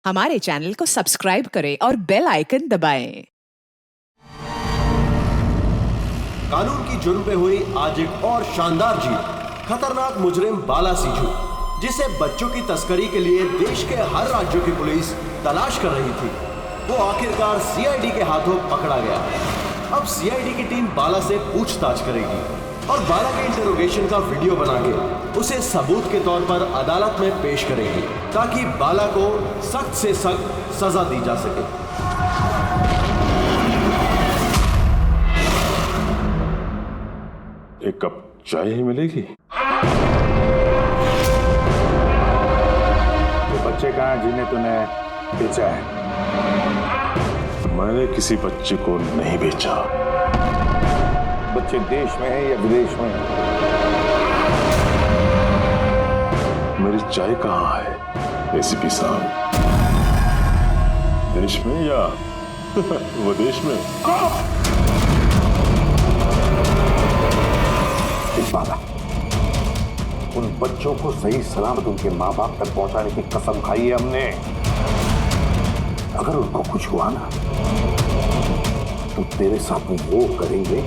हमारे चैनल को सब्सक्राइब करें और बेल आइकन दबाएं। कानून की जुर्म पे हुई आज एक और शानदार जीत। खतरनाक मुजरिम बाला सिंजू, जिसे बच्चों की तस्करी के लिए देश के हर राज्यों की पुलिस तलाश कर रही थी, वो आखिरकार सीआईडी के हाथों पकड़ा गया। अब सीआईडी की टीम बाला से पूछताछ करेगी और बाला के इंटरोगेशन का वीडियो बना के उसे सबूत के तौर पर अदालत में पेश करेगी, ताकि बाला को सख्त से सख्त सजा दी जा सके। एक कप चाय ही मिलेगी? वो बच्चे कहाँ हैं जिन्हें तूने बेचा है? मैंने किसी बच्चे को नहीं बेचा। बच्चे देश में है या विदेश में है? मेरी चाय कहाँ है एसीपी साहब? देश में या विदेश में? बाला, उन बच्चों को सही सलामत उनके माँ बाप तक पहुंचाने की कसम खाई है हमने। अगर उनको कुछ हुआ ना, तो तेरे साथ वो करेंगे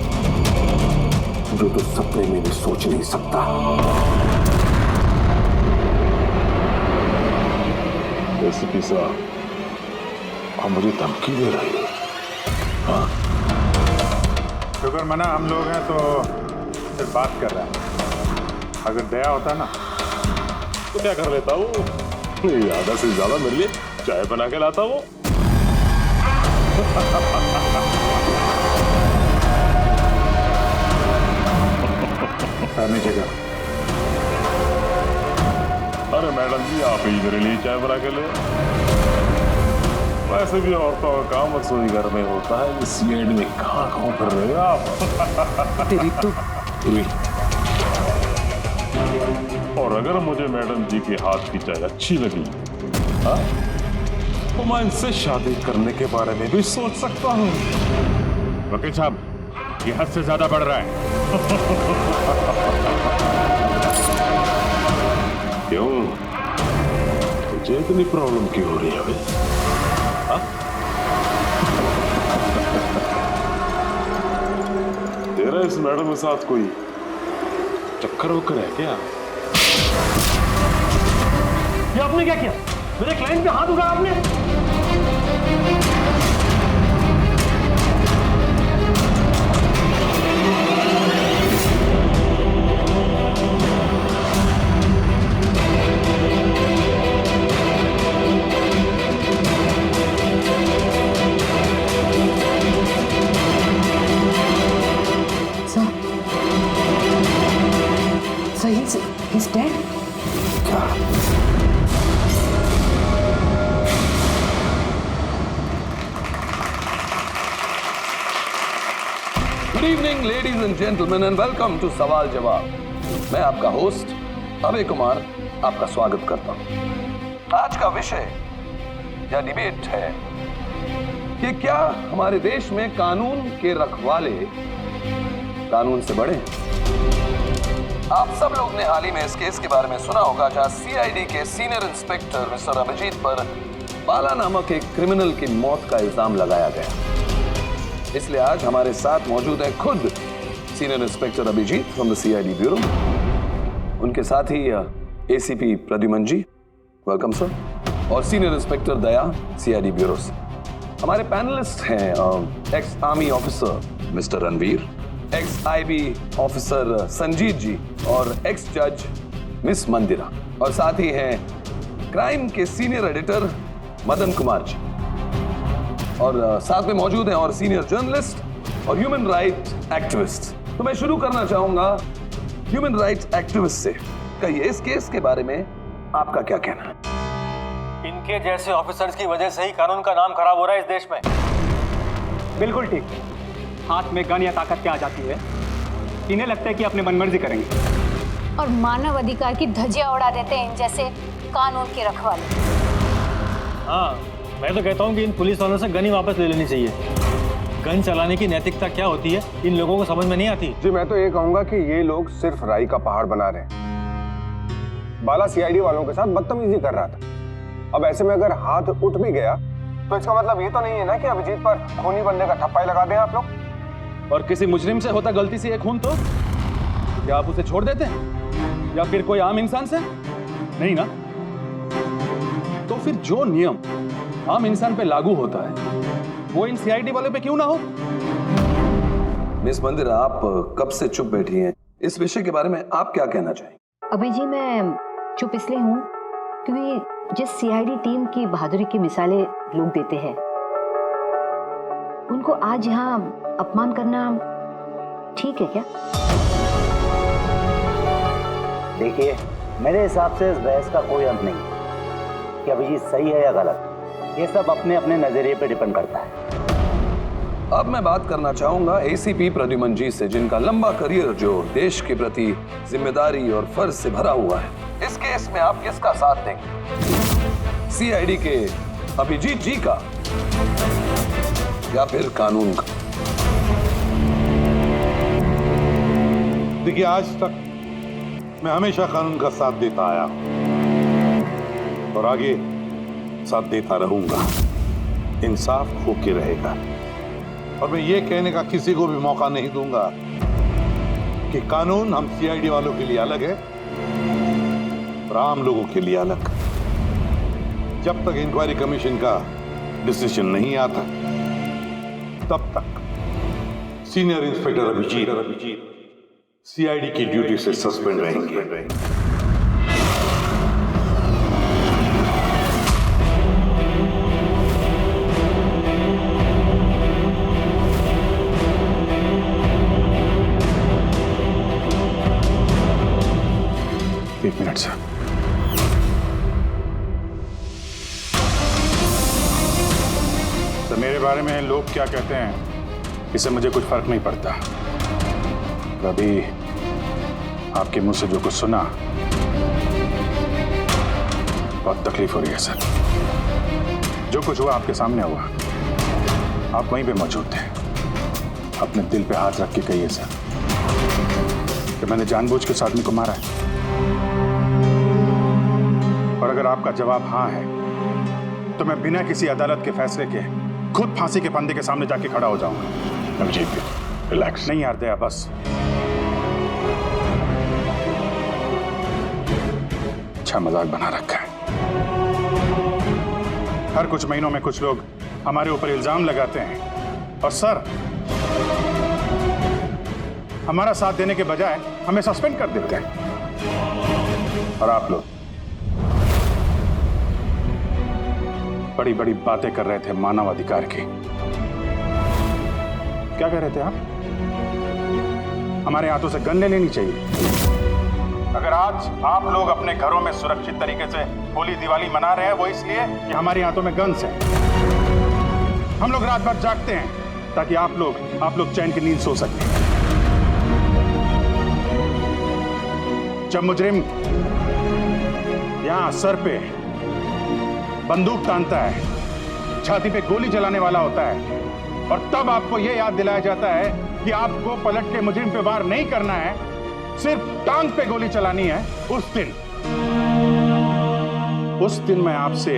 जो तू सपने में भी सोच नहीं सकता। एसीपी साहब, आप मुझे धमकी दे रही हो? हाँ, शुक्र मना हम लोग हैं तो सिर्फ बात कर रहा है। अगर दया होता ना तो क्या कर लेता हूँ? आधा से ज्यादा मेरे लिए चाय बना के लाता हूँ। जगह। अरे मैडम जी, आप ही मेरे लिए चाय बना के ले। वैसे भी औरतों का काम रसोई घर में होता है, सीआईडी में कहाँ फिर रहे हो आप? तेरी तो और अगर मुझे मैडम जी के हाथ की चाय अच्छी लगी, हाँ, तो मैं इनसे शादी करने के बारे में भी सोच सकता हूँ। वकील साहब, ये हद से ज्यादा बढ़ रहा है। क्यों? तुझे इतनी प्रॉब्लम क्यों हो रही है अभी? हाँ? तेरा इस मैडम के साथ कोई चक्कर वक्कर है क्या? ये आपने क्या किया? मेरे क्लाइंट पे हाथ उठाया आपने? He's dead. Good evening ladies and gentleman and welcome to सवाल जवाब। मैं आपका होस्ट अभय कुमार आपका स्वागत करता हूं। आज का विषय या डिबेट है कि क्या हमारे देश में कानून के रखवाले कानून से बड़े हैं? आप सब लोग ने हाल ही में इस केस के बारे में सुना होगा, जहां सीआईडी के सीनियर इंस्पेक्टर मिस्टर अभिजीत पर बाला नामक एक क्रिमिनल की मौत का इल्जाम लगाया गया। इसलिए आज हमारे साथ मौजूद है खुद senior inspector Abhijeet from the CID bureau, उनके साथ ही ACP Pradyuman ji, welcome sir, और senior inspector Daya CID bureau से। हमारे पैनलिस्ट हैं ex army officer mister Ranveer, ex IB officer Sanjeet ji और एक्स जज मिस मंदिरा, और साथ ही हैं क्राइम के सीनियर एडिटर मदन कुमार जी, और साथ में मौजूद हैं और सीनियर जर्नलिस्ट और ह्यूमन राइट एक्टिविस्ट। तो मैं शुरू करना चाहूंगा ह्यूमन राइट एक्टिविस्ट से। कहिए, इस केस के बारे में आपका क्या कहना है? इनके जैसे ऑफिसर्स की वजह से ही कानून का नाम खराब हो रहा है इस देश में। बिल्कुल ठीक। हाथ में गन या ताकत क्या आ जाती है, इन्हें लगता है कि अपने मनमर्जी करेंगे और मानव अधिकार की धज्जियां उड़ा देते हैं इन जैसे कानून के रखवाले। हाँ, मैं तो कहता हूँ कि इन पुलिस वालों से गन ही वापस ले लेनी चाहिए। गन चलाने की नैतिकता क्या होती है इन लोगों को समझ में नहीं आती। जी, मैं तो ये कहूंगा कि ये लोग सिर्फ राई का पहाड़ बना रहे हैं। बाला सीआईडी वालों के साथ बदतमीजी कर रहा था। अब ऐसे में अगर हाथ उठ भी गया तो इसका मतलब ये तो नहीं है ना कि अभिजीत पर खूनी बनने का ठप्पा ही लगा दें आप लोग। और किसी मुजरिम से होता गलती से एक खून तो क्या आप उसे छोड़ देते हैं या फिर कोई आम इंसान से? नहीं ना। तो फिर जो नियम आम इंसान पे लागू होता है वो इन सीआईडी वाले पे क्यों ना हो? मिस मंदिर, आप कब से चुप बैठी हैं? इस विषय के बारे में आप क्या कहना चाहेंगे? अभी जी मैं चुप इसलिए हूँ क्योंकि जिस सीआईडी टीम की बहादुरी की मिसालें लोग देते हैं उनको आज यहाँ अपमान करना ठीक है क्या? देखिए, मेरे हिसाब से इस बहस का कोई अंत नहीं कि अभिजीत सही है या गलत। ये सब अपने अपने नजरिए पे डिपेंड करता है। अब मैं बात करना चाहूंगा एसीपी प्रद्युमन जी से, जिनका लंबा करियर जो देश के प्रति जिम्मेदारी और फर्ज से भरा हुआ है। इस केस में आप किसका साथ देंगे? सीआईडी के अभिजीत जी का या फिर कानून का? देखिए, आज तक मैं हमेशा कानून का साथ देता आया और आगे साथ देता रहूंगा। इंसाफ होके रहेगा और मैं ये कहने का किसी को भी मौका नहीं दूंगा कि कानून हम सीआईडी वालों के लिए अलग है और आम लोगों के लिए अलग। जब तक इंक्वायरी कमीशन का डिसीजन नहीं आता तब तक सीनियर इंस्पेक्टर अभिजीत सीआईडी की ड्यूटी से सस्पेंड रहेंगे। एक मिनट सर। तो मेरे बारे में लोग क्या कहते हैं इससे मुझे कुछ फर्क नहीं पड़ता। अभी आपके मुंह से जो कुछ सुना बहुत तकलीफ हो रही है सर। जो कुछ हुआ आपके सामने हुआ, आप वहीं पे मौजूद थे। अपने दिल पे हाथ रख के कहिए सर कि मैंने जानबूझ के उस आदमी को मारा है। और अगर आपका जवाब हाँ है तो मैं बिना किसी अदालत के फैसले के खुद फांसी के फंदे के सामने जाके खड़ा हो जाऊंगा। अभिजीत, रिलैक्स। नहीं यार दया, बस अच्छा मजाक बना रखा है। हर कुछ महीनों में कुछ लोग हमारे ऊपर इल्जाम लगाते हैं और सर हमारा साथ देने के बजाय हमें सस्पेंड कर देते हैं। और आप लोग बड़ी बड़ी बातें कर रहे थे मानव अधिकार की। क्या कह रहे थे आप? हमारे हाथों से गन ले लेनी चाहिए। अगर आज आप लोग अपने घरों में सुरक्षित तरीके से होली दिवाली मना रहे हैं वो इसलिए कि हमारे हाथों में गन्स हैं। हम लोग रात भर जागते हैं ताकि आप लोग चैन की नींद सो सकें। जब मुजरिम यहां सर पे बंदूक तानता है, छाती पे गोली चलाने वाला होता है और तब आपको यह याद दिलाया जाता है कि आपको पलट के मुजरिम पे वार नहीं करना है, सिर्फ टांग पे गोली चलानी है। उस दिन मैं आपसे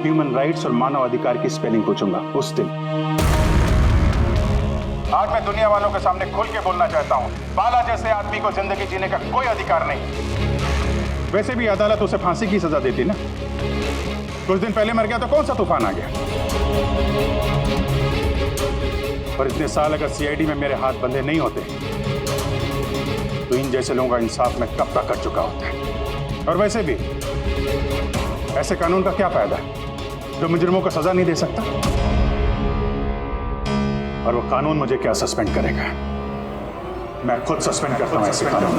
ह्यूमन राइट्स और मानव अधिकार की स्पेलिंग पूछूंगा। उस दिन। आज मैं दुनिया वालों के सामने खुल के बोलना चाहता हूं, बाला जैसे आदमी को जिंदगी जीने का कोई अधिकार नहीं। वैसे भी अदालत उसे फांसी की सजा देती ना। कुछ दिन पहले मर गया तो कौन सा तूफान आ गया? और इतने साल अगर सीआईडी में मेरे हाथ बंधे नहीं होते तो इन जैसे लोगों का इंसाफ मैं कब तक कर चुका होता है। और वैसे भी ऐसे कानून का क्या फायदा जो मुजरिमों को सजा नहीं दे सकता? और वो कानून मुझे क्या सस्पेंड करेगा? मैं खुद सस्पेंड करता हूं ऐसे कानून।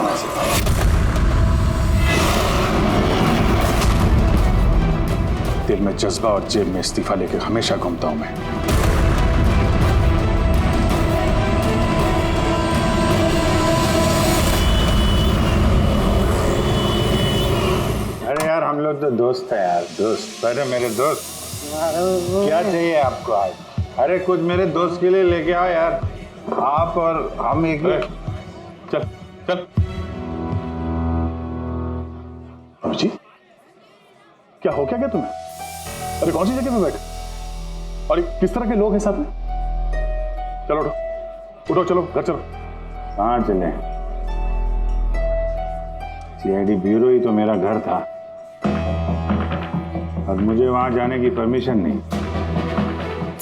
दिल में जज्बा और जेब में इस्तीफा लेकर हमेशा घूमता हूं मैं। अरे यार हम लोग तो दोस्त है यार, दोस्त। अरे मेरे दोस्त, क्या चाहिए आपको आज? अरे कुछ मेरे दोस्त के लिए लेके आओ यार। आप और हम एक चल चल। अभिजीत, क्या हो क्या तुम्हें? अरे कौन सी जगह पे बैठे और किस तरह के लोग हैं साथ में? चलो उठो उठो, चलो घर चलो। कहाँ चले? सीआईडी ब्यूरो ही तो मेरा घर था और मुझे वहां जाने की परमिशन नहीं।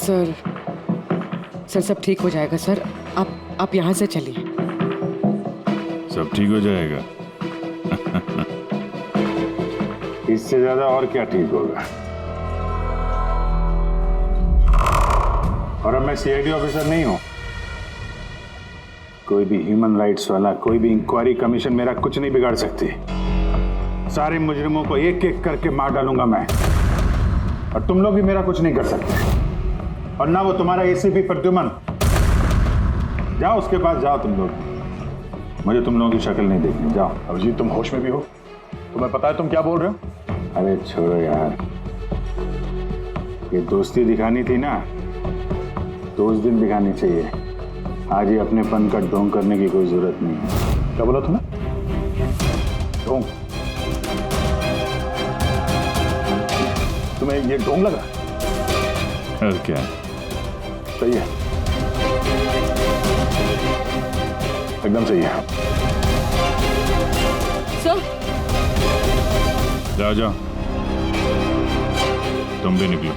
सर सब ठीक हो जाएगा सर, आप यहाँ से चलिए। सब ठीक हो जाएगा? इससे ज्यादा और क्या ठीक होगा? और अब मैं सीआईडी ऑफिसर नहीं हूं। कोई भी ह्यूमन राइट्स वाला, कोई भी इंक्वायरी कमीशन मेरा कुछ नहीं बिगाड़ सकती। सारे मुजरिमों को एक एक करके मार डालूंगा मैं, और तुम लोग भी मेरा कुछ नहीं कर सकते। और ना वो तुम्हारा एसीपी प्रद्युमन। जाओ उसके पास जाओ तुम लोग, मुझे तुम लोगों की शक्ल नहीं देखनी। जाओ। अभिजीत तुम होश में भी हो? तुम्हें पता है तुम क्या बोल रहे हो? अरे छोड़ो यार, ये दोस्ती दिखानी थी ना तो उस दिन दिखानी चाहिए। आज ही अपनेपन का ढोंग करने की कोई जरूरत नहीं है। क्या बोला तुमने? ढोंग? तुम्हें ये ढोंग लगा? और क्या? सही है, एकदम सही है। सर जाओ जाओ, तुम भी निकलो।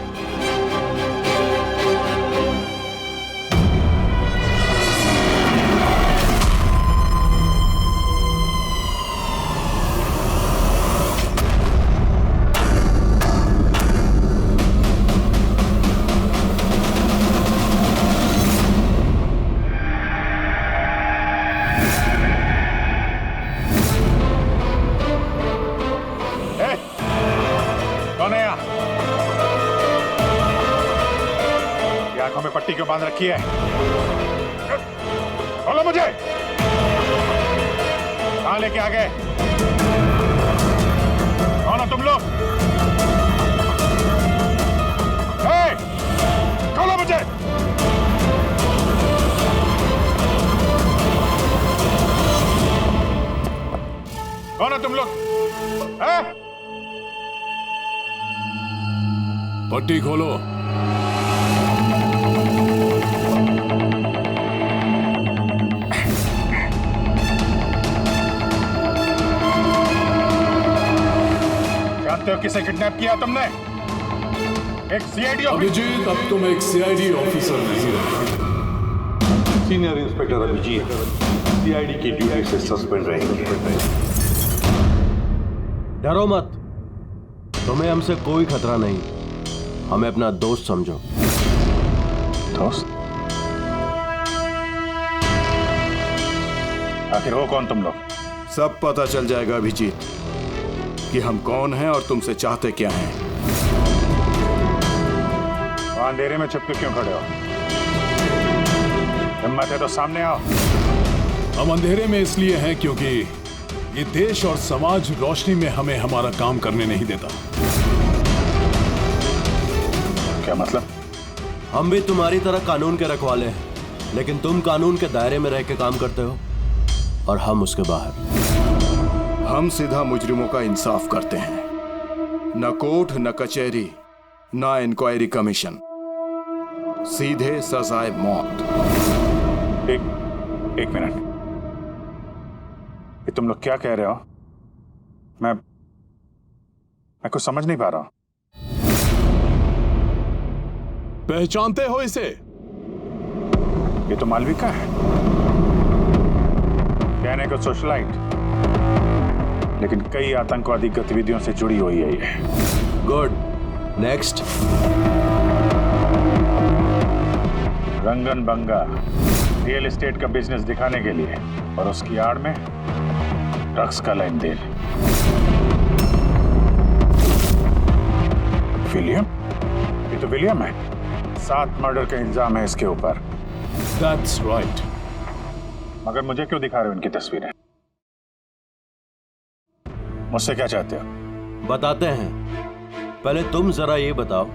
पट्टी क्यों बांध रखी है? बोलो मुझे, कहां लेके आ गए? कौन हो तुम लोग? खोलो मुझे। कौन हो तुम लोग? पट्टी खोलो। किसे किडनैप किया तुमने? एक सीआईडी अभिजीत, अब तुम एक सीआईडी ऑफिसर नहीं रहे। सीनियर इंस्पेक्टर अभिजीत सीआईडी की ड्यूटी से सस्पेंड रहेंगे। डरो मत, तुम्हें हमसे कोई खतरा नहीं। हमें अपना दोस्त समझो। दोस्त? आखिर हो कौन तुम लोग? सब पता चल जाएगा अभिजीत कि हम कौन हैं और तुमसे चाहते क्या हैं। वहां अंधेरे में छुपके क्यों खड़े हो? हिम्मत है तो सामने आओ। हम अंधेरे में इसलिए हैं क्योंकि ये देश और समाज रोशनी में हमें हमारा काम करने नहीं देता। क्या मतलब? हम भी तुम्हारी तरह कानून के रखवाले हैं, लेकिन तुम कानून के दायरे में रह के काम करते हो और हम उसके बाहर। हम सीधा मुजरिमों का इंसाफ करते हैं, न कोर्ट न कचहरी न इंक्वायरी कमीशन, सीधे सजाए मौत। एक मिनट, ये तुम लोग क्या कह रहे हो? मैं कुछ समझ नहीं पा रहा हूं। पहचानते हो इसे? ये तो मालविका है, कहने को सोशलाइट, लेकिन कई आतंकवादी गतिविधियों से जुड़ी हुई है ये। Good, next. Rangan Banga real estate का बिजनेस दिखाने के लिए, और उसकी आड़ में ड्रग्स का लेन देन। विलियम? ये तो विलियम है। 7 मर्डर का इल्जाम है इसके ऊपर। That's right. मगर मुझे क्यों दिखा रहे हो इनकी तस्वीरें? मुझसे क्या चाहते हो? बताते हैं। पहले तुम जरा ये बताओ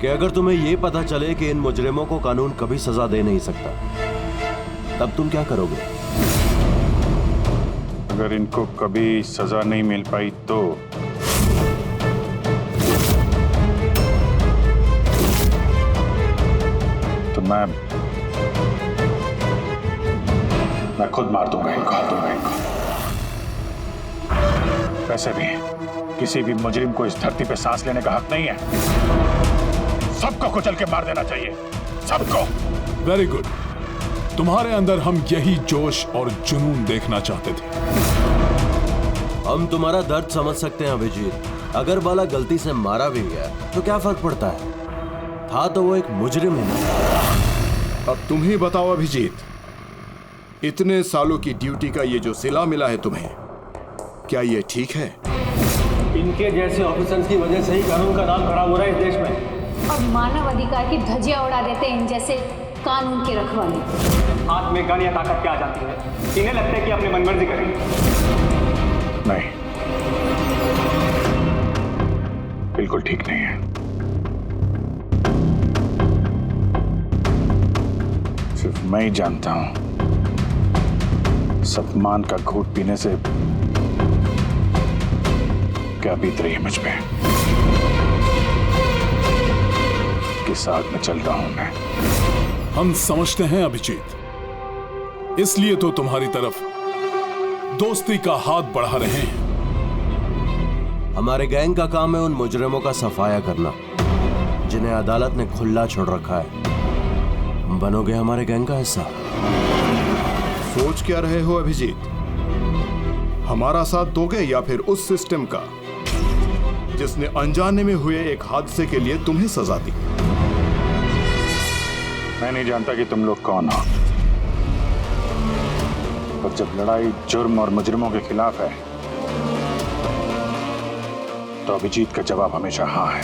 कि अगर तुम्हें ये पता चले कि इन मुजरिमों को कानून कभी सजा दे नहीं सकता, तब तुम क्या करोगे? अगर इनको कभी सजा नहीं मिल पाई तो मैं खुद मार दूंगा इनको। वैसे भी किसी भी मुजरिम को इस धरती पे सांस लेने का हक नहीं है। सबको कुचल के मार देना चाहिए, सबको। Very good. तुम्हारे अंदर हम यही जोश और जुनून देखना चाहते थे। हम तुम्हारा दर्द समझ सकते हैं अभिजीत। अगर बाला गलती से मारा भी गया तो क्या फर्क पड़ता है, था तो वो एक मुजरिम ही। अब तुम ही बताओ अभिजीत, इतने सालों की ड्यूटी का ये जो सिला मिला है तुम्हें, क्या ये ठीक है? इनके जैसे ऑफिसर्स की वजह से ही कानून का नाम खराब हो रहा है इस देश में। और मानव अधिकार की धज्जियां उड़ा देते हैं इन जैसे कानून के रखवाले। हाथ में गन या ताकत क्या आ जाती है, इन्हें लगता है कि अपने मनमर्जी करेंगे। नहीं, बिल्कुल ठीक नहीं है। सिर्फ मैं ही जानता हूं सम्मान का घूंट पीने से क्या बीत रही है मुझ पे। किस आग में चल रहा हूं मैं। हम समझते हैं अभिजीत, इसलिए तो तुम्हारी तरफ दोस्ती का हाथ बढ़ा रहे हैं। हमारे गैंग का काम है उन मुजरिमों का सफाया करना जिन्हें अदालत ने खुला छोड़ रखा है। बनोगे हमारे गैंग का हिस्सा? सोच क्या रहे हो अभिजीत? हमारा साथ दोगे या फिर उस सिस्टम का जिसने अनजाने में हुए एक हादसे के लिए तुम्हें सजा दी? मैं नहीं जानता कि तुम लोग कौन हो, पर जब लड़ाई जुर्म और मुजरिमों के खिलाफ है तो अभिजीत का जवाब हमेशा हाँ है।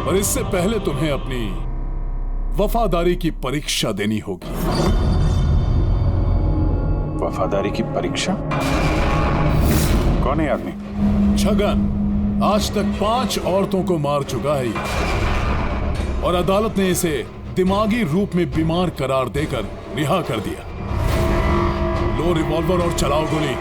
और इससे पहले तुम्हें अपनी वफादारी की परीक्षा देनी होगी। वफादारी की परीक्षा? कौन है आदमी? छगन आज तक 5 औरतों को मार चुका है और अदालत ने इसे दिमागी रूप में बीमार करार देकर रिहा कर दिया। लो रिवॉल्वर और चलाओ गोली।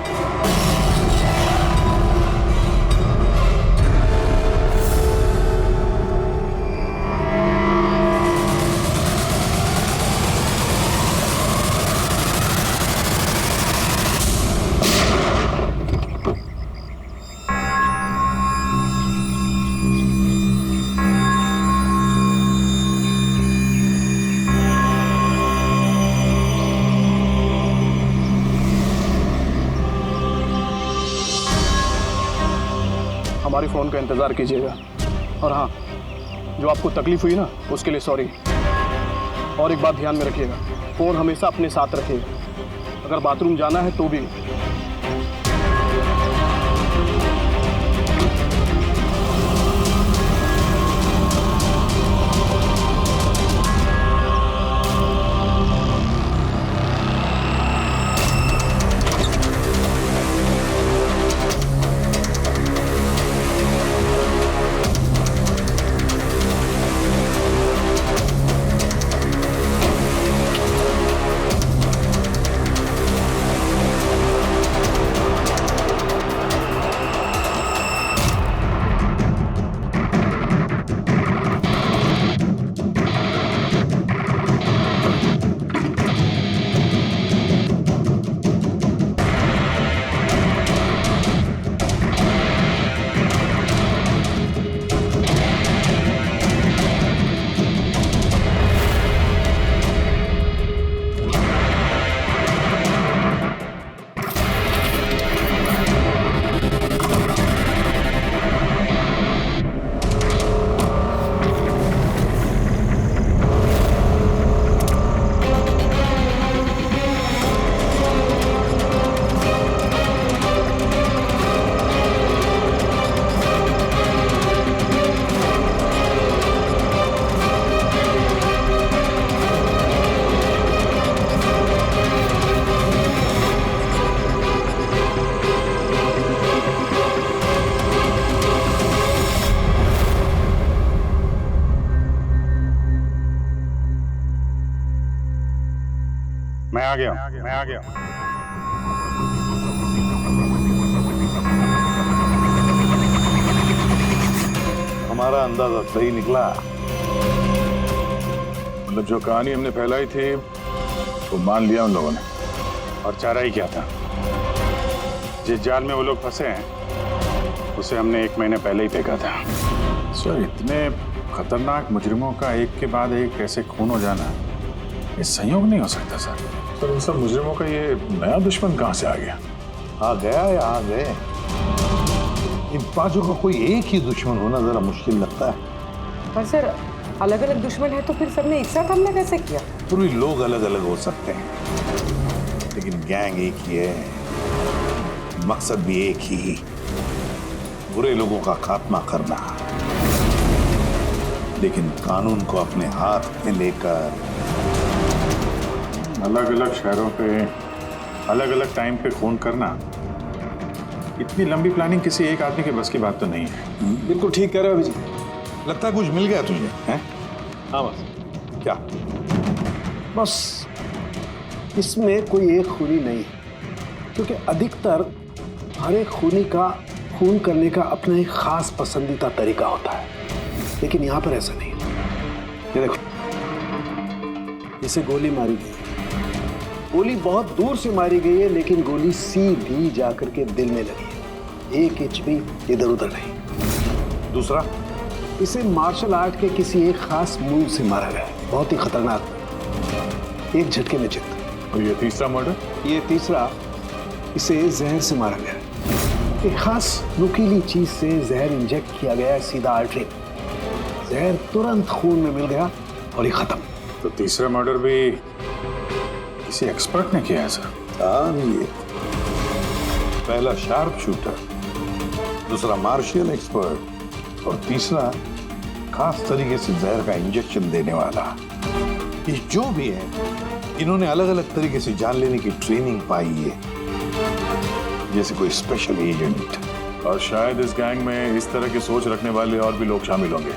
हमारी फ़ोन का इंतज़ार कीजिएगा। और हाँ, जो आपको तकलीफ हुई ना उसके लिए सॉरी। और एक बात ध्यान में रखिएगा, फ़ोन हमेशा अपने साथ रखिएगा। अगर बाथरूम जाना है तो भी। मैं आ गया हूं। हमारा अंदाजा सही निकला। मतलब जो कहानी हमने फैलाई थी वो मान लिया उन लोगों ने, और चारा ही क्या था। जिस जाल में वो लोग फंसे हैं उसे हमने 1 महीने पहले ही फेंका था। सर, इतने खतरनाक मुजरिमों का एक के बाद एक ऐसे खून हो जाना, ये संयोग नहीं हो सकता सर। सर, इन सब मुजरिमों का ये नया दुश्मन कहाँ से आ गया? आ गया या आ गए? इन पांचों का कोई एक ही दुश्मन होना जरा मुश्किल लगता है। पर सर, अलग अलग दुश्मन है तो फिर सबने एक साथ हमला कैसे किया? पूरे लोग अलग अलग हो सकते हैं, लेकिन गैंग एक ही है, मकसद भी एक ही, बुरे लोगों का खात्मा करना। लेकिन कानून को अपने हाथ में लेकर अलग अलग शहरों पे अलग अलग टाइम पे खून करना, इतनी लंबी प्लानिंग किसी एक आदमी के बस की बात तो नहीं है। बिल्कुल ठीक कह रहे हो अभिजीत। लगता है कुछ मिल गया तुझे, हैं? हाँ बस। क्या? बस इसमें कोई एक खूनी नहीं है, क्योंकि अधिकतर हर एक खूनी का खून करने का अपना एक खास पसंदीदा तरीका होता है, लेकिन यहाँ पर ऐसा नहीं है। ये देखो, इसे गोली मारी गई, गोली बहुत दूर से मारी गई है, लेकिन गोली सीधी जाकर के दिल में लगी है, 1 इंच भी इधर उधर नहीं। दूसरा, इसे मार्शल आर्ट के किसी एक खास मूव से मारा गया है, बहुत ही खतरनाक, एक झटके में चित। और ये तीसरा मर्डर? ये तीसरा, इसे जहर से मारा गया, एक खास नुकीली चीज से जहर इंजेक्ट किया गया है सीधा आर्टरी, जहर तुरंत खून में मिल गया और ये खत्म। तो तीसरा मर्डर भी किसी एक्सपर्ट ने किया है सर? हाँ, ये पहला शार्प शूटर, दूसरा मार्शियल एक्सपर्ट, और तीसरा खास तरीके से जहर का इंजेक्शन देने वाला। ये जो भी है, इन्होंने अलग अलग तरीके से जान लेने की ट्रेनिंग पाई है, जैसे कोई स्पेशल एजेंट। और शायद इस गैंग में इस तरह की सोच रखने वाले और भी लोग शामिल होंगे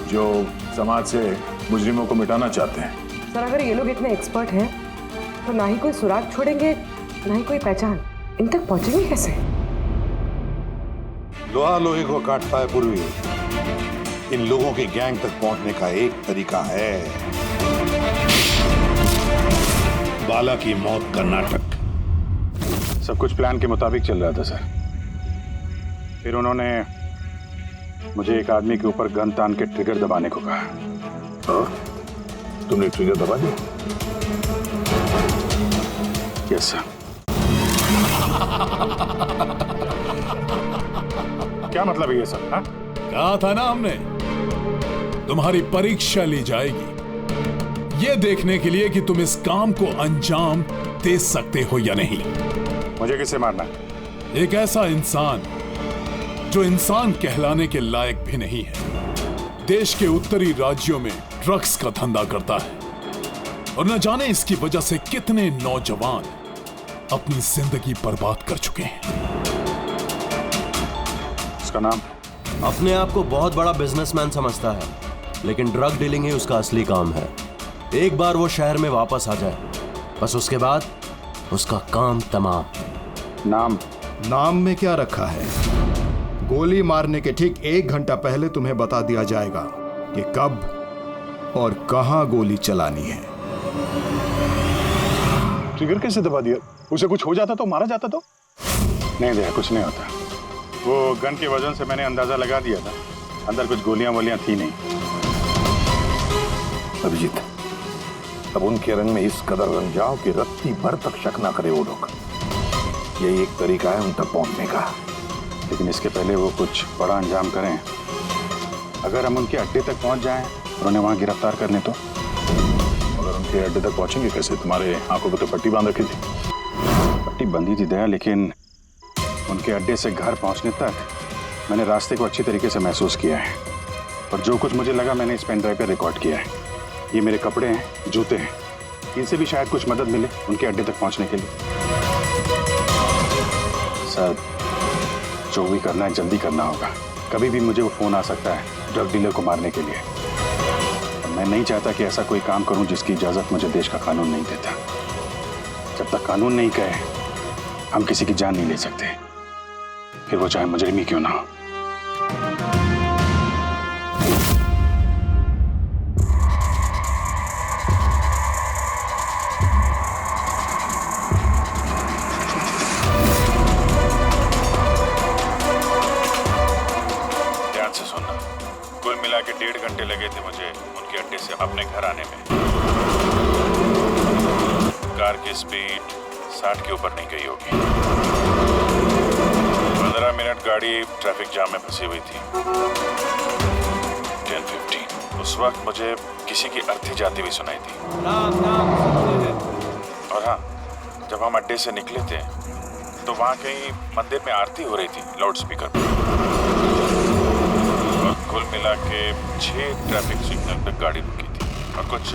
जो समाज से मुजरिमों को मिटाना चाहते हैं। सर, अगर ये लोग इतने एक्सपर्ट हैं तो ना ही कोई सुराग छोड़ेंगे, ना ही कोई पहचान। इन तक पहुंचेंगे कैसे? लोहा लोहे को काटता है पूर्वी। इन लोगों के गैंग तक पहुंचने का एक तरीका है, बाला की मौत का नाटक। सब कुछ प्लान के मुताबिक चल रहा था सर। फिर उन्होंने मुझे एक आदमी के ऊपर गन तान के ट्रिगर दबाने को कहा। और तुमने ट्रिगर दबा दिया? Yes sir. क्या मतलब है ये सब? हाँ? कहा था ना हमने, तुम्हारी परीक्षा ली जाएगी ये देखने के लिए कि तुम इस काम को अंजाम दे सकते हो या नहीं। मुझे किसे मारना? एक ऐसा इंसान जो इंसान कहलाने के लायक भी नहीं है, देश के उत्तरी राज्यों में ड्रग्स का धंधा करता है, और न जाने इसकी वजह से कितने नौजवान अपनी जिंदगी बर्बाद कर चुके हैं। उसका नाम? अपने आप को बहुत बड़ा बिजनेसमैन समझता है, लेकिन ड्रग डीलिंग ही उसका असली काम है। एक बार वो शहर में वापस आ जाए, बस उसके बाद उसका काम तमाम। नाम? नाम में क्या रखा है? गोली मारने के ठीक 1 घंटा पहले तुम्हें बता दिया जाएगा कि कब और कहां गोली चलानी है। ट्रिगर कैसे दबा दिया? उसे कुछ हो जाता तो, मारा जाता तो? नहीं भैया, कुछ नहीं होता। वो गन के वजन से मैंने अंदाजा लगा दिया था, अंदर कुछ गोलियां वोलियां थी नहीं। अभिजीत, अब उनके रंग में इस कदर रंग जाओ कि रत्ती भर तक शक ना करे वो लोग। यही एक तरीका है उन तक पहुंचने का। लेकिन इसके पहले वो कुछ बड़ा अंजाम करें। अगर हम उनके अड्डे तक पहुंच जाएं और उन्हें वहां गिरफ्तार कर लें तो? अगर उनके अड्डे तक पहुंचेंगे कैसे? तुम्हारे आंखों पे तो पट्टी बांध रखी थी। पट्टी बंधी थी दया, लेकिन उनके अड्डे से घर पहुंचने तक मैंने रास्ते को अच्छी तरीके से महसूस किया है, और जो कुछ मुझे लगा मैंने इस पेन ड्राइव पर रिकॉर्ड किया है। ये मेरे कपड़े हैं, जूते हैं, इनसे भी शायद कुछ मदद मिले उनके अड्डे तक पहुंचने के लिए। सर, जो भी करना है जल्दी करना होगा। कभी भी मुझे वो फोन आ सकता है ड्रग डीलर को मारने के लिए, और मैं नहीं चाहता कि ऐसा कोई काम करूं जिसकी इजाजत मुझे देश का कानून नहीं देता। जब तक कानून नहीं कहे हम किसी की जान नहीं ले सकते, फिर वो चाहे मुजरिम क्यों ना हो। ध्यान से सुनना। कुल मिला के 1.5 घंटे लगे थे मुझे उनके अड्डे से अपने घर आने में। कार की स्पीड 60 के ऊपर नहीं गई होगी। 15 मिनट गाड़ी ट्रैफिक जाम में फंसी हुई थी। 10:15 उस वक्त मुझे किसी की अर्थी जाती हुई सुनाई थी। और हाँ, जब हम अड्डे से निकले थे तो वहाँ कहीं मंदिर में आरती हो रही थी लाउड स्पीकर पर। और कुल मिला के 6 ट्रैफिक सिग्नल पर गाड़ी रुकी थी और कुछ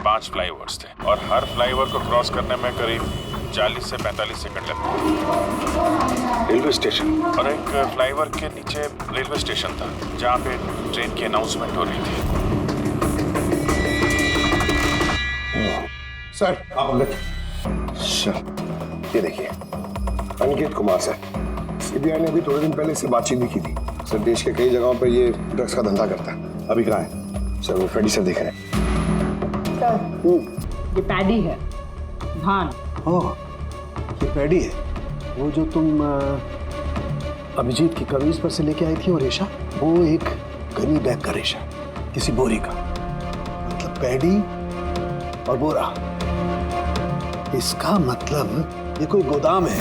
5 फ्लाईओवर्स थे और हर फ्लाईओवर को क्रॉस करने में करीब 40 से 45 सेकंड लगते। रेलवे स्टेशन और एक फ्लाईओवर के नीचे रेलवे स्टेशन था जहाँ पे ट्रेन की अनाउंसमेंट हो रही थी। सर आप अंदर। ये देखिए, अनिकेत कुमार सर, सीबीआई ने अभी थोड़े दिन पहले से बातचीत भी की थी। सर देश के कई जगहों पर ये ड्रग्स का धंधा करता है। अभी कहाँ है? सर वो फ्रेडी सर देख रहे हैं। सर ये पैडी है, धान। ओह, ये पैडी है। वो जो तुम अभिजीत की कमीज पर से लेके आई थी वो रेशा, वो एक गनी बैग का रेशा, किसी बोरी का। मतलब पैडी और बोरा, इसका मतलब ये कोई गोदाम है।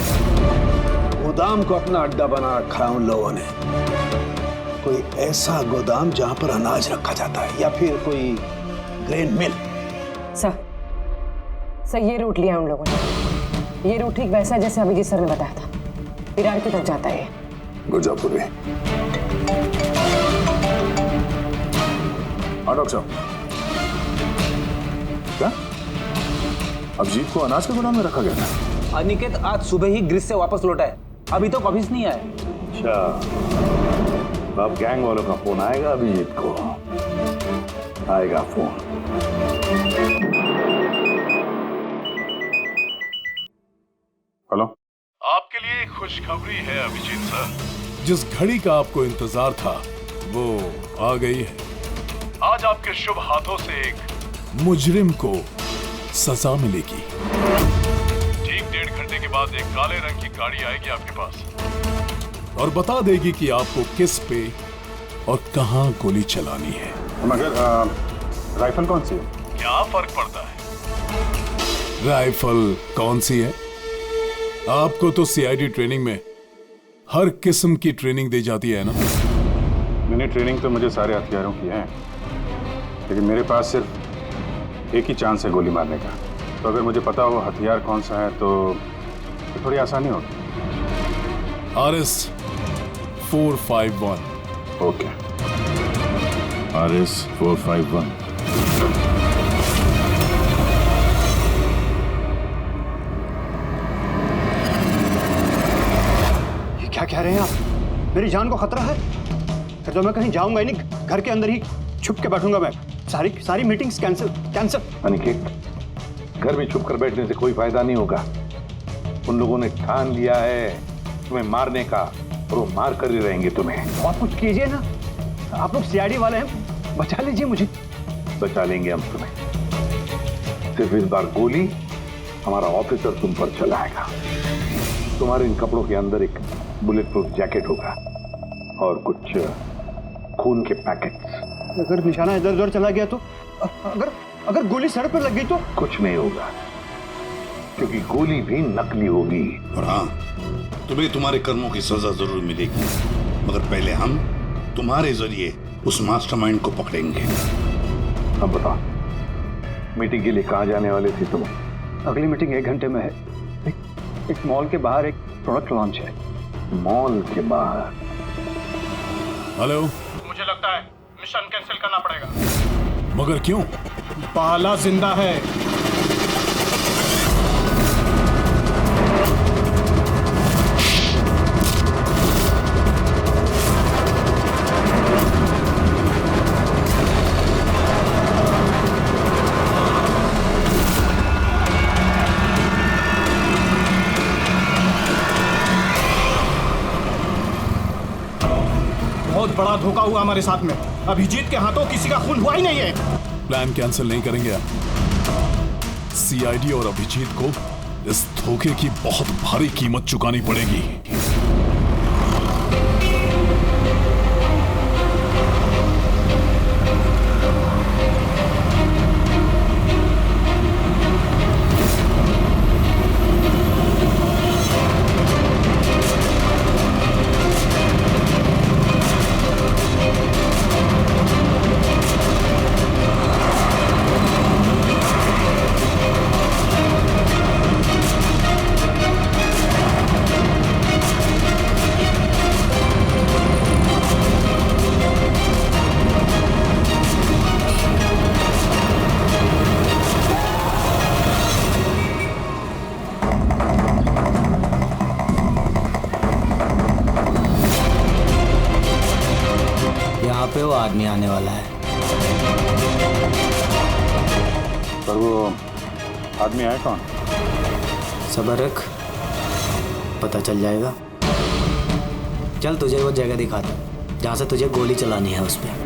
गोदाम को अपना अड्डा बना रखा है उन लोगों ने। कोई ऐसा गोदाम जहां पर अनाज रखा जाता है या फिर कोई ग्रेन मिल। सर ये रूट लिया उन लोगों ने। ये रूट ठीक वैसा जैसे अभिजीत सर ने बताया था, विरार की तरफ जाता है। गुरजापुर में। डॉक्टर साहब, क्या अभिजीत को अनाज के गोदाम में रखा गया था? अनिकेत आज सुबह ही ग्रीस से वापस लौटा है, अभी तो ऑफिस नहीं आया। अच्छा, अब गैंग वालों का फोन आएगा अभिजीत को। आएगा फोन। हेलो, आपके लिए एक खुशखबरी है अभिजीत सर। जिस घड़ी का आपको इंतजार था वो आ गई है। आज आपके शुभ हाथों से एक मुजरिम को सजा मिलेगी। ठीक 1.5 घंटे के बाद एक काले रंग की गाड़ी आएगी आपके पास और बता देगी कि आपको किस पे और कहां गोली चलानी है। मगर राइफल कौन सी है? क्या फर्क पड़ता है? राइफल कौन सी है? आपको तो सीआईडी ट्रेनिंग में हर किस्म की ट्रेनिंग दी जाती है ना। मैंने ट्रेनिंग तो मुझे सारे हथियारों की है, लेकिन मेरे पास सिर्फ एक ही चांस है गोली मारने का। तो अगर मुझे पता हो हथियार कौन सा है तो थोड़ी आसानी होगी। RS 451। Okay, RS 451। ये क्या कह रहे हैं आप? मेरी जान को खतरा है? फिर तो मैं कहीं जाऊंगा ही नहीं, घर के अंदर ही छुप के बैठूंगा मैं। सारी मीटिंग्स कैंसिल। अनिकेत, घर में छुप कर बैठने से कोई फायदा नहीं होगा। उन लोगों ने ठान लिया है तुम्हें मारने का और वो मार कर ही रहेंगे तुम्हें। और कुछ कीजिए ना, आप लोग सीआईडी वाले हैं, बचा लीजिए मुझे। बचा लेंगे हम तुम्हें। सिर्फ इस बार गोली हमारा ऑफिसर तुम पर चलाएगा। तुम्हारे इन कपड़ों के अंदर एक बुलेट प्रूफ जैकेट होगा और कुछ खून के पैकेट्स। अगर निशाना इधर उधर चला गया तो, अगर गोली सर पर लग गई तो? कुछ नहीं होगा, क्योंकि गोली भी नकली होगी। और हाँ, तुम्हें तुम्हारे कर्मों की सजा जरूर मिलेगी, मगर पहले हम तुम्हारे जरिए उस मास्टरमाइंड को पकड़ेंगे। अब बताओ, मीटिंग के लिए कहाँ जाने वाले थे तुम? अगली मीटिंग 1 घंटे में है। एक मॉल के बाहर एक प्रोडक्ट लॉन्च है। मॉल के बाहर? हेलो, मुझे लगता है मिशन कैंसिल करना पड़ेगा। मगर क्यों? बाला जिंदा है। बहुत बड़ा धोखा हुआ हमारे साथ में। अभिजीत के हाथों किसी का खून हुआ ही नहीं है। प्लान कैंसिल नहीं करेंगे आप। सीआईडी और अभिजीत को इस धोखे की बहुत भारी कीमत चुकानी पड़ेगी। यहाँ पे वो आदमी आने वाला है। पर वो आदमी आया कौन? सब्र रख, पता चल जाएगा। चल तुझे वो जगह दिखाता जहाँ से तुझे गोली चलानी है उस पर।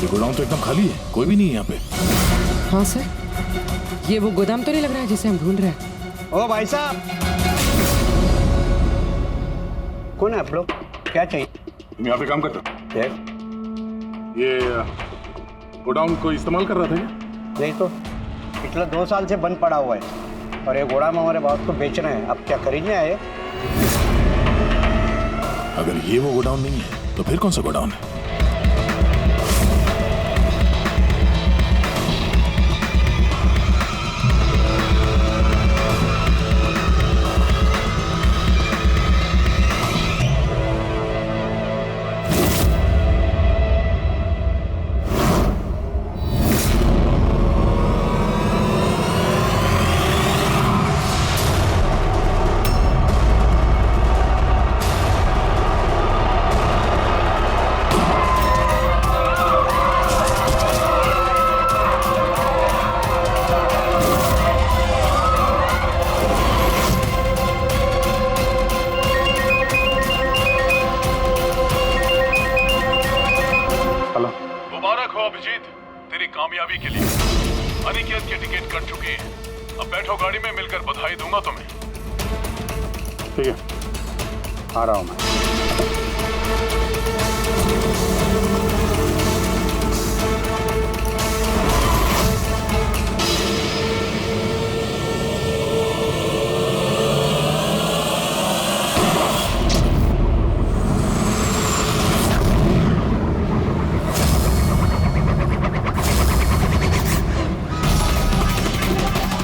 गोदाम तो एकदम खाली है, कोई भी नहीं है यहाँ पे। हाँ सर, ये वो गोदाम तो नहीं लग रहा है जिसे हम ढूंढ रहे हैं। ओ भाई साहब, कौन है आप लोग? क्या चाहिए? मैं यहाँ पे काम करता हूँ। ये गोडाउन को इस्तेमाल कर रहा था क्या? नहीं तो पिछले 2 साल से बंद पड़ा हुआ है और ये गोदाम हमारे बॉस को बेचना है। अब क्या खरीदने आए? अगर ये वो गोडाउन नहीं है तो फिर कौन सा गोडाउन है? कामयाबी के लिए अनिकेत की टिकट कट चुकी है। अब बैठो गाड़ी में, मिलकर बधाई दूंगा तुम्हें। ठीक है, आ रहा हूं मैं।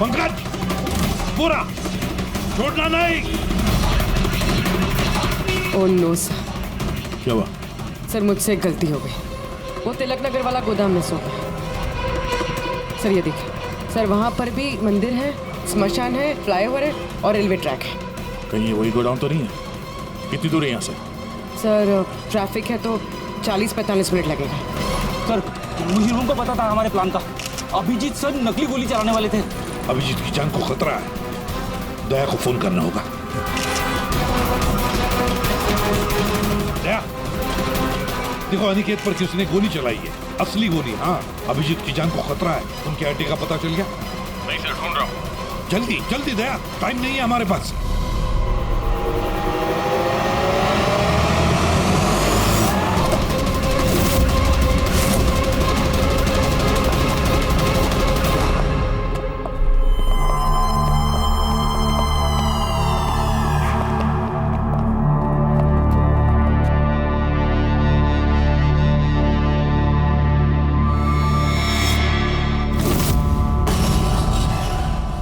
पंकज, पूरा छोड़ना नहीं। Oh no sir. क्या हुआ? सर मुझसे एक गलती हो गई। वो तिलक नगर वाला गोदाम में सो गया। सर ये देखिए सर, वहाँ पर भी मंदिर है, स्मशान है, फ्लाईओवर है और रेलवे ट्रैक है। कहीं ये वही गोदाम तो नहीं है? कितनी दूर है यहाँ से? सर ट्रैफिक है तो 40-45 मिनट लगेगा। सर मुझे को पता था हमारे प्लान का। अभिजीत सर नकली गोली चलाने वाले थे। अभिजीत की जान को खतरा है, दया को फोन करना होगा। दया, देखो अनिकेत पर किसने गोली चलाई है, असली गोली। हाँ, अभिजीत की जान को खतरा है। उनके आईडी का पता चल गया? नहीं सर, ढूंढ रहा हूँ। जल्दी जल्दी दया, टाइम नहीं है हमारे पास।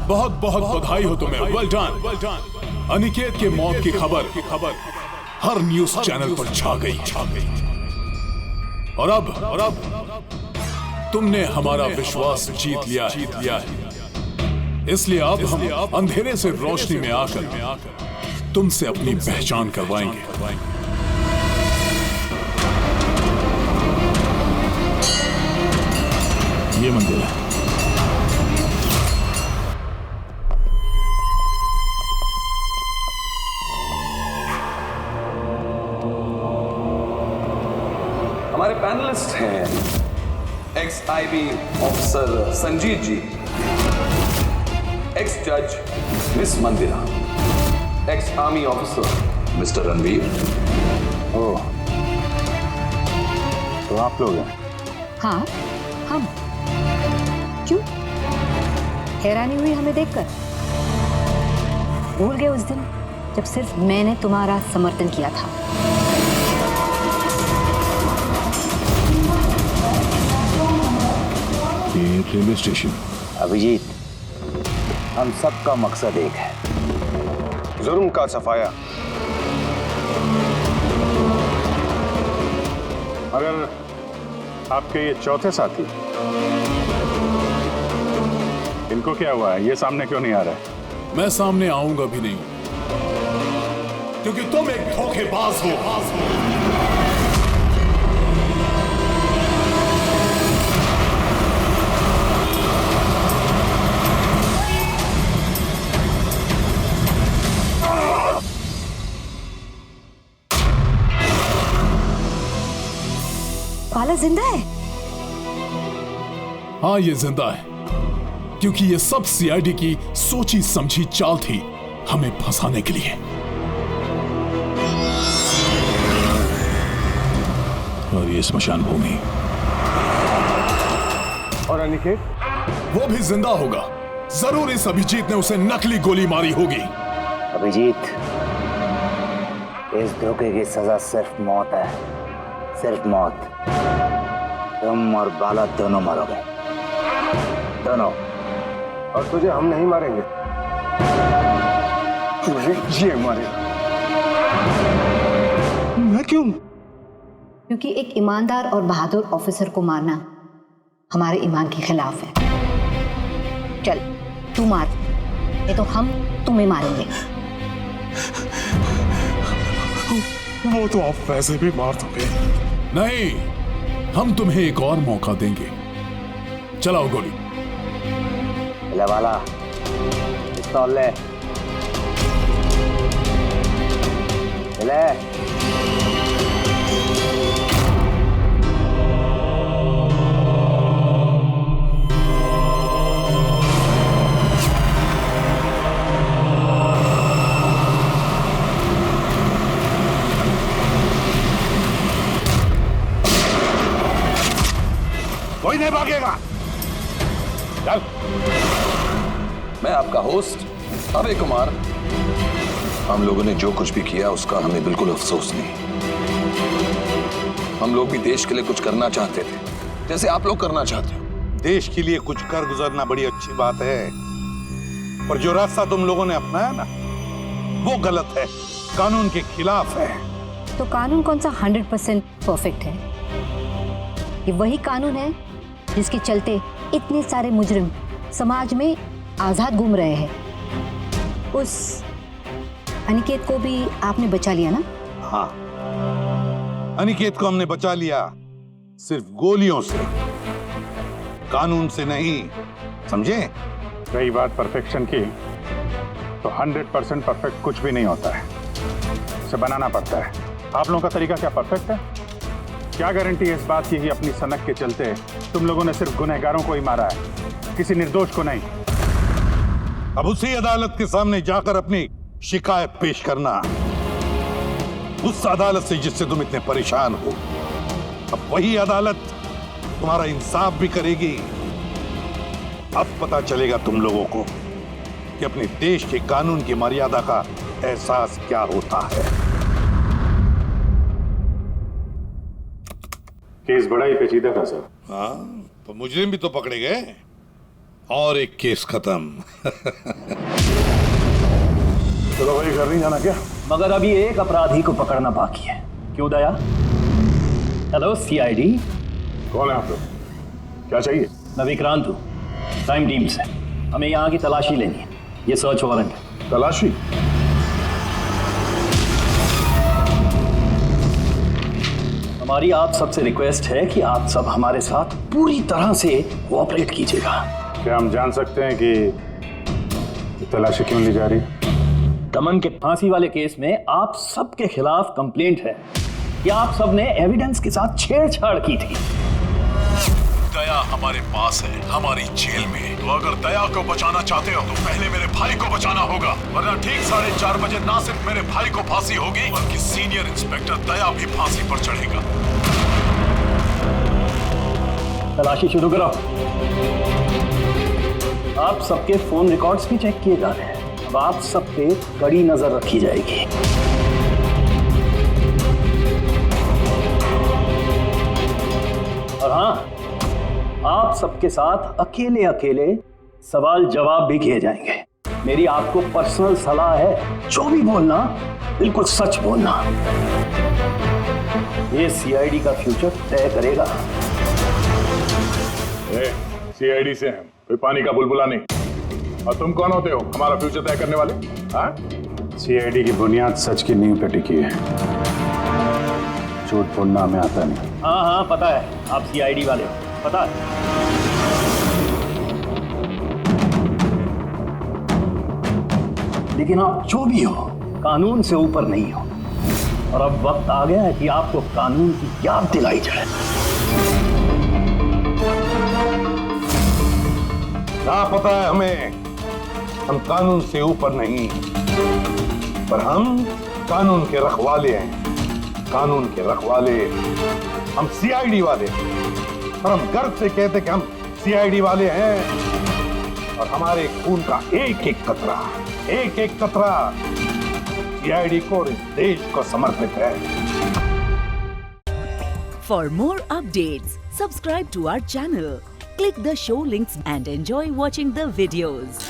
बहुत बहुत बधाई हो तुम्हें, वेल डन। अनिकेत के मौत की खबर हर न्यूज चैनल पर छा गई। और अब तुमने हमारा विश्वास जीत लिया है। इसलिए अब हम अंधेरे से रोशनी में आकर तुमसे अपनी पहचान करवाएंगे। ये मंदिर है। हमारे पैनलिस्ट हैं ex IB officer Sanjeet ji, ex जज miss Mandira, ex army officer mister Ranveer. Oh, तो आप लोग हैं? हाँ, हम। क्यों? हैरानी हुई हमें देखकर? भूल गए उस दिन जब सिर्फ मैंने तुम्हारा समर्थन किया था? ये रेलवे स्टेशन। अभिजीत, हम सबका मकसद एक है, जुर्म का सफाया। मगर आपके ये चौथे साथी, इनको क्या हुआ है? ये सामने क्यों नहीं आ रहा है? मैं सामने आऊंगा भी नहीं, क्योंकि तुम एक धोखेबाज हो। बाला जिंदा है? हाँ, ये जिंदा है, क्योंकि ये सब सीआईडी की सोची समझी चाल थी हमें फंसाने के लिए। और ये स्मशान भूमि। और अनिकेत? वो भी जिंदा होगा। जरूर इस अभिजीत ने उसे नकली गोली मारी होगी। अभिजीत, इस धोखे की सजा सिर्फ मौत है, सिर्फ मौत। तुम और बाला दोनों मरोगे, दोनों। और तुझे हम नहीं मारेंगे, ये मारेगा। मैं क्यों? क्योंकि एक ईमानदार और बहादुर ऑफिसर को मारना हमारे ईमान के खिलाफ है। चल, तू मार, नहीं तो हम तुम्हें मारेंगे। वो तो आप वैसे भी मार दोगे। नहीं, हम तुम्हें एक और मौका देंगे। चलाओ गोली। ले वाला, पिस्तौल ले। ले। कोई नहीं भागेगा। चल। मैं आपका होस्ट अभय कुमार। हम लोगों ने जो कुछ भी किया उसका हमें बिल्कुल अफसोस नहीं। हम लोग भी देश के लिए कुछ करना चाहते थे, जैसे आप लोग करना चाहते हो। देश के लिए कुछ कर गुजरना बड़ी अच्छी बात है, पर जो रास्ता तुम लोगों ने अपनाया ना, वो गलत है, कानून के खिलाफ है। तो कानून कौन सा 100% परफेक्ट है? ये वही कानून है जिसके चलते इतने सारे मुजरिम समाज में आजाद घूम रहे हैं। उस अनिकेत को भी आपने बचा लिया ना? हाँ, अनिकेत को हमने बचा लिया, सिर्फ गोलियों से, कानून से नहीं, समझे? रही बात परफेक्शन की, तो 100% परफेक्ट कुछ भी नहीं होता है, इसे बनाना पड़ता है। आप लोगों का तरीका क्या परफेक्ट है? क्या गारंटी है इस बात की कि अपनी सनक के चलते तुम लोगों ने सिर्फ गुनहगारों को ही मारा है, किसी निर्दोष को नहीं? अब उसी अदालत के सामने जाकर अपनी शिकायत पेश करना, उस अदालत से जिससे तुम इतने परेशान हो। अब वही अदालत तुम्हारा इंसाफ भी करेगी। अब पता चलेगा तुम लोगों को कि अपने देश के कानून की मर्यादा का एहसास क्या होता है। केस बड़ा ही पेचीदा था सर। हाँ, तो मुजरिम भी तो पकड़े गए और एक केस खत्म। चलो भाई, घर नहीं जाना क्या? मगर अभी एक अपराधी को पकड़ना बाकी है। क्यों दया? Hello CID. कौन है आप लोग? क्या चाहिए? मैं विक्रांत हूँ, क्राइम टीम से। हमें यहाँ की तलाशी लेनी है। ये सर्च वारंट है। तलाशी? हमारी आप सबसे रिक्वेस्ट है कि आप सब हमारे साथ पूरी तरह से कोऑपरेट कीजिएगा। क्या हम जान सकते हैं कि तलाशी क्यों ली जा रही? दमन के फांसी वाले केस में आप सबके खिलाफ कंप्लेंट है कि आप सब ने एविडेंस के साथ छेड़छाड़ की थी। दया हमारे पास है, हमारी जेल में। तो अगर दया को बचाना चाहते हो तो पहले मेरे भाई को बचाना होगा, वरना ठीक 4:30 बजे ना सिर्फ मेरे भाई को फांसी होगी बल्कि सीनियर इंस्पेक्टर दया भी फांसी पर चढ़ेगा। तलाशी शुरू करो। आप सबके फोन रिकॉर्ड्स भी चेक किए जा रहे हैं। अब आप सब पे कड़ी नजर रखी जाएगी। और हाँ, आप सबके साथ अकेले अकेले सवाल जवाब भी किए जाएंगे। मेरी आपको पर्सनल सलाह है, जो भी बोलना बिल्कुल सच बोलना। ये सीआईडी का फ्यूचर तय करेगा। सीआईडी से हैं, कोई पानी का बुलबुला नहीं। और तुम कौन होते हो हमारा फ्यूचर तय करने वाले? सीआईडी की बुनियाद सच की नींव पे टिकी है, झूठ बोलना हमें आता नहीं। हाँ हाँ पता है, आप सीआईडी वाले हो, पता है। लेकिन आप जो भी हो, कानून से ऊपर नहीं हो। और अब वक्त आ गया है कि आपको कानून की याद दिलाई जाए। क्या पता है हमें, हम कानून से ऊपर नहीं, पर हम कानून के रखवाले हैं। कानून के रखवाले हम सीआईडी वाले, और हम गर्व से कहते कि हम सीआईडी वाले हैं। और हमारे खून का एक एक कतरा सीआईडी को और इस देश को समर्पित है। For more updates, subscribe to our channel, click the show links and enjoy watching the videos.